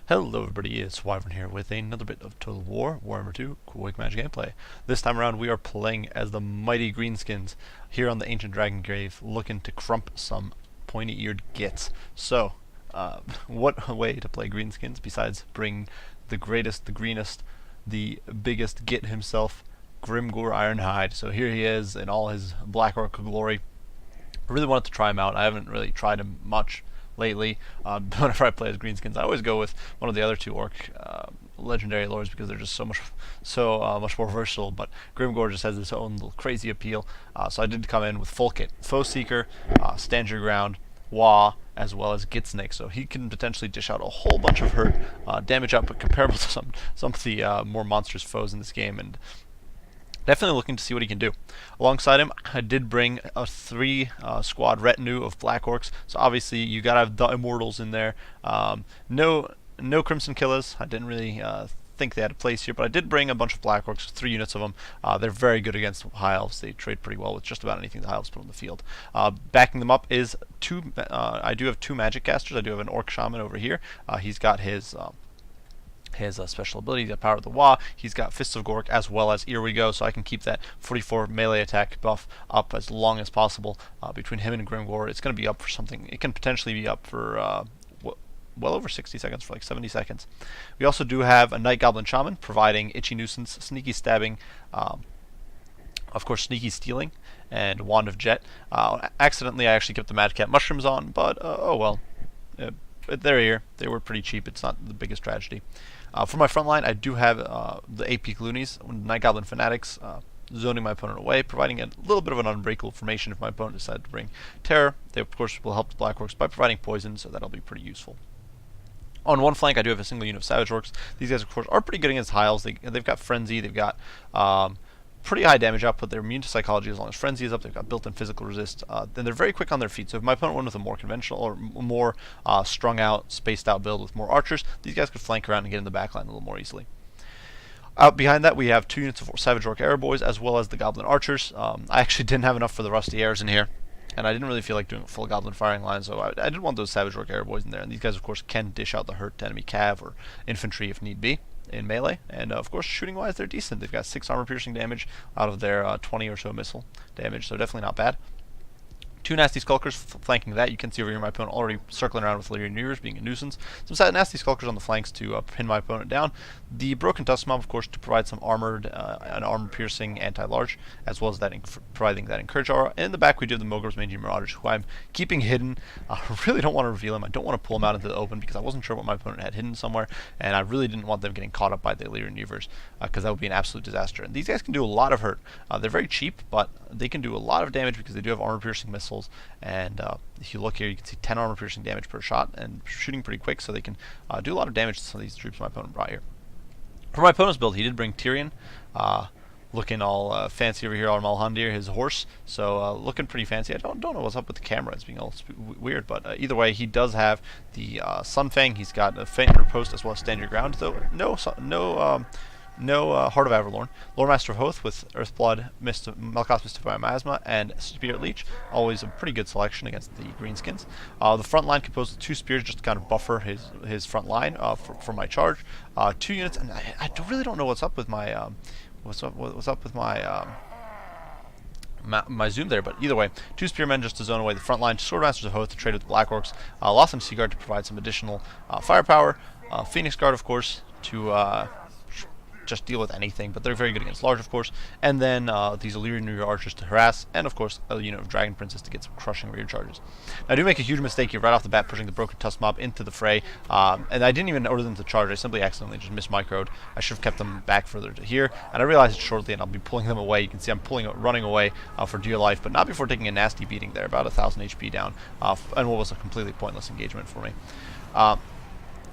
Hello everybody, it's Wyvern here with another bit of Total War, Warhammer 2, Quick Magic gameplay. This time around we are playing as the mighty Greenskins here on the Ancient Dragon Grave, looking to crump some pointy-eared Gits. So, what a way to play Greenskins besides bring the greatest, the greenest, the biggest Git himself, Grimgor Ironhide. So here he is in all his Black Orc glory. I really wanted to try him out. I haven't really tried him much lately. Whenever I play as Greenskins, I always go with one of the other two orc legendary lords because they're just so much more versatile. But Grimgor just has its own little crazy appeal. So I did come in with full kit: Foe Seeker, Stand Your Ground, Wah, as well as Gitsnake. So he can potentially dish out a whole bunch of hurt, damage output comparable to some of the more monstrous foes in this game, and definitely looking to see what he can do. Alongside him, I did bring a 3-squad retinue of Black Orcs. So obviously you gotta have the Immortals in there. No Crimson Killers. I didn't really think they had a place here, but I did bring a bunch of Black Orcs, 3 units of them. They're very good against High Elves. They trade pretty well with just about anything the High Elves put on the field. Backing them up is I do have 2 Magic Casters. I do have an Orc Shaman over here. He's got his special ability, the Power of the Wah. He's got Fists of Gork as well as Here We Go, so I can keep that 44 melee attack buff up as long as possible. Between him and Grimgor, it's going to be up for something. It can potentially be up for well over 60 seconds, for like 70 seconds. We also do have a Night Goblin Shaman, providing Itchy Nuisance, Sneaky Stabbing, of course Sneaky Stealing, and Wand of Jet. Accidentally I actually kept the Mad Cat Mushrooms on, but oh well. They're here. They were pretty cheap. It's not the biggest tragedy. For my front line, I do have the AP Loonies, Night Goblin Fanatics, zoning my opponent away, providing a little bit of an unbreakable formation if my opponent decides to bring Terror. They, of course, will help the Black Orcs by providing poison, so that'll be pretty useful. On one flank, I do have a single unit of Savage Orcs. These guys, of course, are pretty good against High Elves. They've got Frenzy. They've got pretty high damage output. They're immune to Psychology as long as Frenzy is up. They've got built-in physical resist. Then they're very quick on their feet. So if my opponent went with a more conventional or more strung-out, spaced-out build with more archers, these guys could flank around and get in the backline a little more easily. Out behind that, we have 2 units of Savage Orc Arrow Boys as well as the Goblin Archers. I actually didn't have enough for the Rusty Arrows in here, and I didn't really feel like doing a full Goblin firing line, so I did want those Savage Orc Arrow Boys in there. And these guys, of course, can dish out the hurt to enemy cav or infantry if need be in melee, and of course shooting wise they're decent. They've got 6 armor piercing damage out of their 20 or so missile damage, so definitely not bad. 2 Nasty Skulkers flanking that. You can see over here my opponent already circling around with Lyrian Reavers, being a nuisance. Some Nasty Skulkers on the flanks to pin my opponent down. The Broken Tusk Mob, of course, to provide some armored and armor-piercing anti-large, as well as that providing that Encourage aura. And in the back we do have the Mogur's Mangy Marauders, who I'm keeping hidden. I really don't want to reveal them. I don't want to pull them out into the open because I wasn't sure what my opponent had hidden somewhere, and I really didn't want them getting caught up by the Lyrian Reavers, because that would be an absolute disaster. And these guys can do a lot of hurt. They're very cheap, but they can do a lot of damage because they do have armor-piercing missiles. And if you look here, you can see 10 armor-piercing damage per shot, and shooting pretty quick, so they can do a lot of damage to some of these troops my opponent brought here. For my opponent's build, he did bring Tyrion, looking all fancy over here on Malhandir, his horse, so looking pretty fancy. I don't know what's up with the camera, it's being all weird, but either way, he does have the Sunfang. He's got a Faint Riposte as well as Stand Your Ground, though no Heart of Averlorn. Lore Master of Hoth with Earthblood, Malkuth Mystify Miasma, and Spirit Leech. Always a pretty good selection against the Greenskins. The front line composed of 2 spears just to kind of buffer his front line for my charge. 2 units, and I really don't know what's up with my my zoom there, but either way, 2 spearmen just to zone away the front line. Swordmasters of Hoth to trade with the Black Orcs. Lost and Seaguard to provide some additional firepower. Phoenix Guard, of course, to just deal with anything, but they're very good against large, of course. And then these Illyrian Reaver Archers to harass, and of course a unit of Dragon Princess to get some crushing rear charges. Now, I do make a huge mistake here right off the bat, pushing the Broken Tusk Mob into the fray, and I didn't even order them to charge. I simply accidentally just mismicroed. I should have kept them back further to here, and I realized it shortly, and I'll be pulling them away. You can see I'm running away for dear life, but not before taking a nasty beating there, about 1,000 HP down, and what was a completely pointless engagement for me.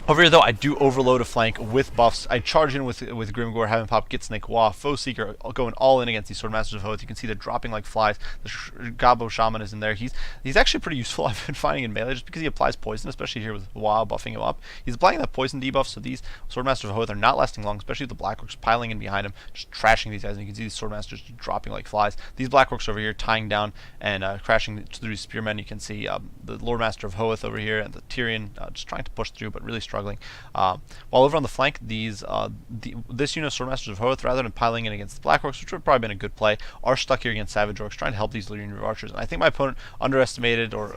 Over here, though, I do overload a flank with buffs. I charge in with Grimgor, having pop Gitsnake, Wah, Foe Seeker, going all in against these Swordmasters of Hoth. You can see they're dropping like flies. The Gabo Shaman is in there. He's actually pretty useful. I've been finding in melee just because he applies poison, especially here with Wah buffing him up. He's applying that poison debuff, so these Swordmasters of Hoth are not lasting long, especially with the Black Orcs piling in behind him, just trashing these guys. And you can see these Swordmasters dropping like flies. These Black Orcs over here tying down and crashing through these spearmen. You can see the Lord Master of Hoth over here and the Tyrion just trying to push through, but really struggling struggling. While over on the flank, this unit of Swordmasters of Hoth, rather than piling in against the Black Orcs, which would have probably been a good play, are stuck here against Savage Orcs, trying to help these Lyrian Reaver Archers. And I think my opponent underestimated or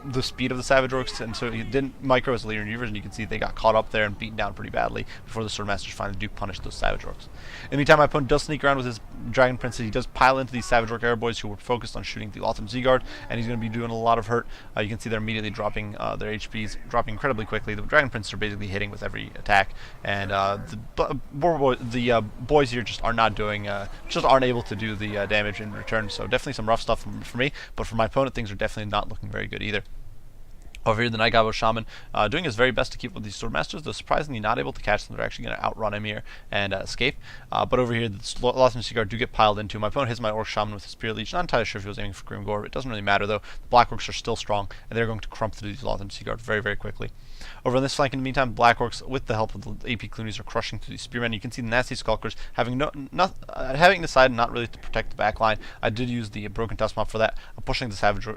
the speed of the Savage Orcs, and so he didn't micro his Lyrian Reavers, and you can see they got caught up there and beaten down pretty badly before the Swordmasters finally do punish those Savage Orcs. In the meantime, my opponent does sneak around with his Dragon Princes. He does pile into these Savage Orc Air Boys who were focused on shooting the Lothern Seaguard, and he's going to be doing a lot of hurt. You can see they're immediately dropping their HPs, dropping incredibly quickly. The Dragon Princes are basically hitting with every attack, and the boys here just are not doing, just aren't able to do the damage in return. So definitely some rough stuff for me, but for my opponent, things are definitely not looking very good either. Over here, the Night Goblin Shaman doing his very best to keep up with these Swordmasters, though surprisingly not able to catch them. They're actually going to outrun him here and escape. But over here, the Lothern Seaguard do get piled into. My opponent hits my Orc Shaman with his Spear Leech. Not entirely sure if he was aiming for Grimgore. It doesn't really matter, though. The Black Orcs are still strong, and they're going to crump through these Lothern Seaguard very, very quickly. Over on this flank, in the meantime, Black Orcs, with the help of the AP Cloonies, are crushing through these Spearmen. You can see the nasty Skulkers having having decided not really to protect the back line. I did use the Broken Tusk Mob for that. I'm pushing the Savage,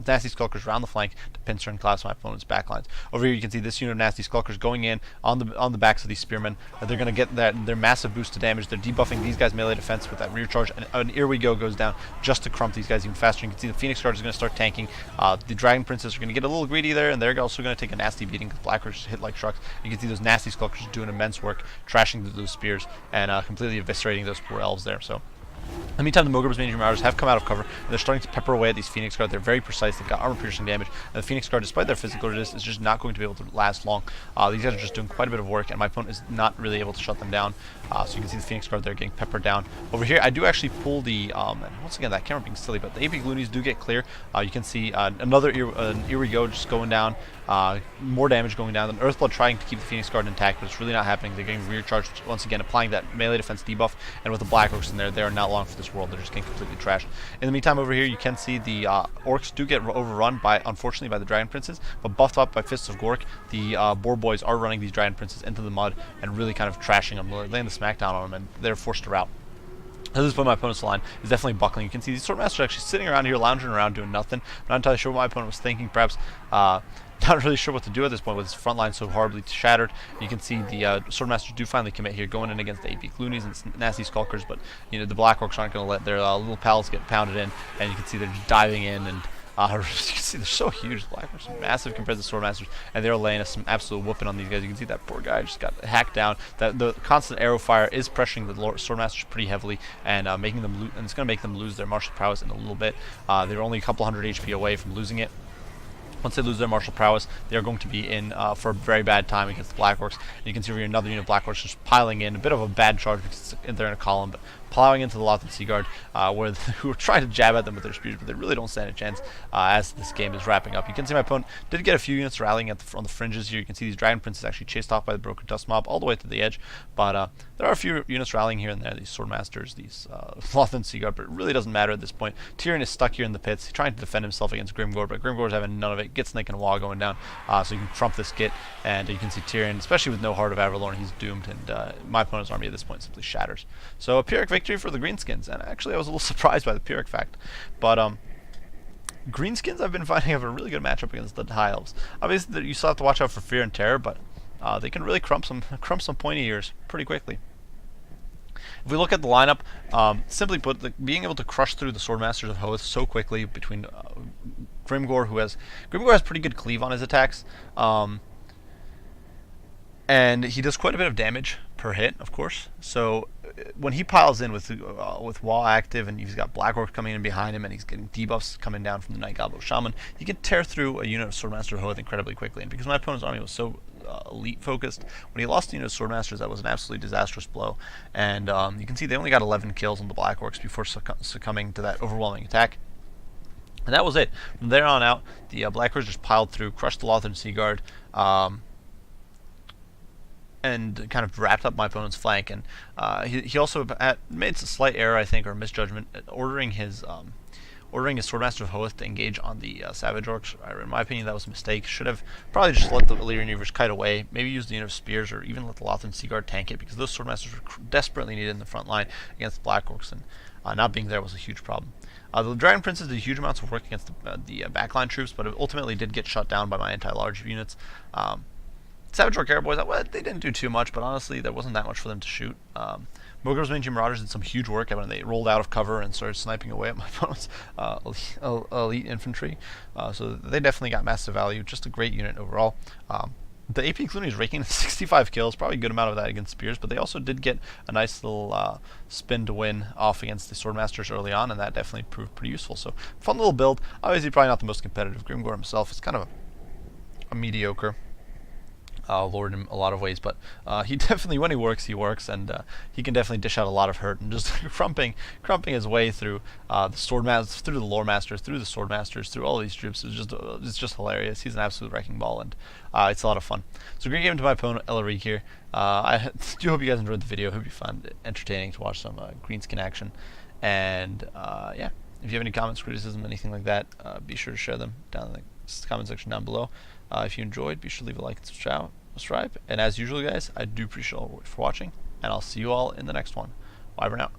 Nasty Skulkers around the flank to pincer and collapse my opponent's backlines. Over here you can see this unit of Nasty Skulkers going in on the backs of these Spearmen. They're going to get their massive boost to damage. They're debuffing these guys' melee defense with that rear charge, and here we go goes down just to crump these guys even faster. You can see the Phoenix Guard is going to start tanking. The Dragon Princes are going to get a little greedy there, and they're also going to take a nasty beating because Black Orcs hit like trucks. You can see those Nasty Skulkers doing immense work, trashing those spears and completely eviscerating those poor elves there. So in the meantime, the Mogreb's Managing Marauders have come out of cover, and they're starting to pepper away at these Phoenix Guard. They're very precise. They've got armor-piercing damage, and the Phoenix Guard, despite their physical resistance, is just not going to be able to last long. These guys are just doing quite a bit of work, and my opponent is not really able to shut them down. So you can see the Phoenix Guard there getting peppered down. Over here, I do actually pull the, and once again, that camera being silly, but the AP Gloonies do get clear. You can see here we go, just going down. More damage going down. Then Earthblood trying to keep the Phoenix Guard intact, but it's really not happening. They're getting rear charged once again, applying that melee defense debuff, and with the Black Orcs in there, they are not long for this world. They're just getting completely trashed. In the meantime, over here, you can see the Orcs do get overrun unfortunately, by the Dragon Princes, but buffed up by Fists of Gork, the Boar Boys are running these Dragon Princes into the mud and really kind of trashing them, laying the smackdown on them, and they're forced to rout. At this point, my opponent's line is definitely buckling. You can see these Swordmasters are actually sitting around here, lounging around, doing nothing. I'm not entirely sure what my opponent was thinking. Perhaps not really sure what to do at this point with his front line so horribly shattered. You can see the Swordmasters do finally commit here, going in against the AP Cloonies and Nasty Skulkers, but you know the Black Orcs aren't going to let their little pals get pounded in, and you can see they're just diving in, and you can see they're so huge. The Black Orcs are massive compared to the Swordmasters, and they're laying some absolute whooping on these guys. You can see that poor guy just got hacked down. The constant arrow fire is pressuring the Swordmasters pretty heavily, and making them and it's going to make them lose their martial prowess in a little bit. They're only a couple hundred HP away from losing it. Once they lose their martial prowess, they are going to be in for a very bad time against the Black Orcs. And you can see over here another unit of Black Orcs just piling in. A bit of a bad charge because they're in a column, but plowing into the Lothern Seaguard, who are trying to jab at them with their spears, but they really don't stand a chance as this game is wrapping up. You can see my opponent did get a few units rallying on the fringes here. You can see these Dragon Princes actually chased off by the Broken Dust Mob all the way to the edge, but there are a few units rallying here and there, these Swordmasters, these Lothern Seaguard, but it really doesn't matter at this point. Tyrion is stuck here in the pits. He's trying to defend himself against Grimgore, but Grimgore's having none of it. Gits Snake and Wall going down, so you can trump this Git, and you can see Tyrion, especially with no Heart of Avalorn, he's doomed, and my opponent's army at this point simply shatters. So a Pyrrhic victory for the Greenskins, and actually I was a little surprised by the Pyrrhic fact, but Greenskins I've been finding have a really good matchup against the High Elves. Obviously you still have to watch out for Fear and Terror, but they can really crump some pointy ears pretty quickly. If we look at the lineup, simply put, being able to crush through the Swordmasters of Hoth so quickly between Grimgore has pretty good cleave on his attacks, and he does quite a bit of damage per hit, of course. So when he piles in with Wall active, and he's got Black Orc coming in behind him, and he's getting debuffs coming down from the Night Goblin Shaman, he can tear through a unit of Swordmaster of Hoth incredibly quickly. And because my opponent's army was so elite focused, when he lost the unit of Swordmasters, that was an absolutely disastrous blow. And you can see they only got 11 kills on the Black Orcs before succumbing to that overwhelming attack. And that was it. From there on out, the Black Orcs just piled through, crushed the Lothern Seaguard, and kind of wrapped up my opponent's flank. And he also made a slight error, I think, or misjudgment, ordering his Swordmaster of Hoth to engage on the Savage Orcs. In my opinion, that was a mistake. Should have probably just let the Illyrian Reavers kite away, maybe use the unit of spears, or even let the Lothern Seaguard tank it, because those Swordmasters were desperately needed in the front line against the Black Orcs, and not being there was a huge problem. The Dragon Princes did huge amounts of work against the backline troops, but it ultimately did get shut down by my anti-large units. Savage Orc Cowboys, well, they didn't do too much, but honestly, there wasn't that much for them to shoot. Mogur's Mangy Marauders did some huge work when they rolled out of cover and started sniping away at my opponent's elite infantry. So they definitely got massive value. Just a great unit overall. The AP Clooney is raking 65 kills, probably a good amount of that against Spears, but they also did get a nice little spin to win off against the Swordmasters early on, and that definitely proved pretty useful. So, fun little build. Obviously, probably not the most competitive. Grimgor himself is kind of a mediocre lord in a lot of ways, but he definitely, when he works, and he can definitely dish out a lot of hurt, and just crumping his way through the Swordmasters, through the Loremasters, through the Swordmasters, through all these troops is just hilarious. He's an absolute wrecking ball, and it's a lot of fun. So great game to my opponent, Ellery here. I do hope you guys enjoyed the video. Hope you found it entertaining to watch some Greenskin action, and yeah, if you have any comments, criticism, anything like that, be sure to share them down in the comment section down below. If you enjoyed, be sure to leave a like and subscribe. And as usual, guys, I do appreciate all for watching, and I'll see you all in the next one. Bye for now.